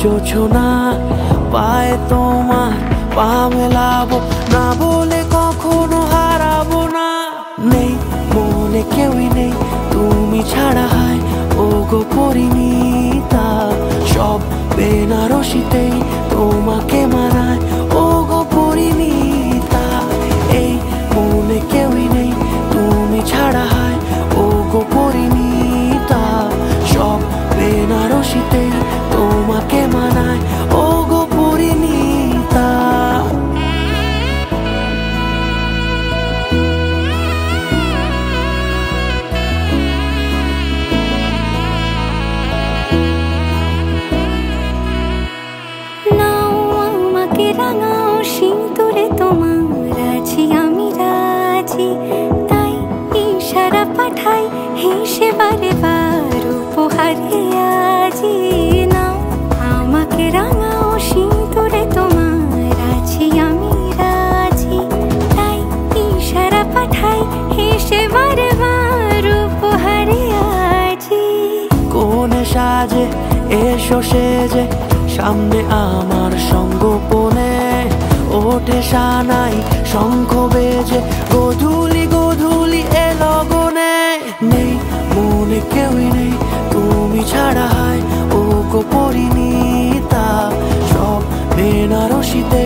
জোছনা পায়ে তোমার পা মেলাবো না বলে কখনো হারাবো না। নেই মনে কেউই নেই তুমি ছাড়া, হায় ও গো পরিণীতা। সব বেনারসিতেই তোমাকে মানায় ও গো পরিণীতা। এই মনে কেউই নেই তুমি ছাড়া, হায় ও গো পরিণীতা। সব বেনারসিতেই তোমাকে মানায় ও গো পরিণীতা। রাঙাও সিঁদুরে তোমার আছি আমি রাজি, তাই ইশারা পাঠাই হেসে বারে বার উপহারে আজি। নাও আমাকে রাঙাও সিঁদুরে তোমার আছি আমি রাজি, তাই ইশারা পাঠাই হেসে বারে বার উপহারে আজি। কোনে সাজে এসো সেজে সামনে আমার সঙ্গোপনে, ওঠে সানাই শঙ্খ বেজে গোধূলি গোধূলি এ লগনে। নেই মনে কেউই নেই তুমি ছাড়া, হায় ও গো পরিণীতা। সব বেনারসিতে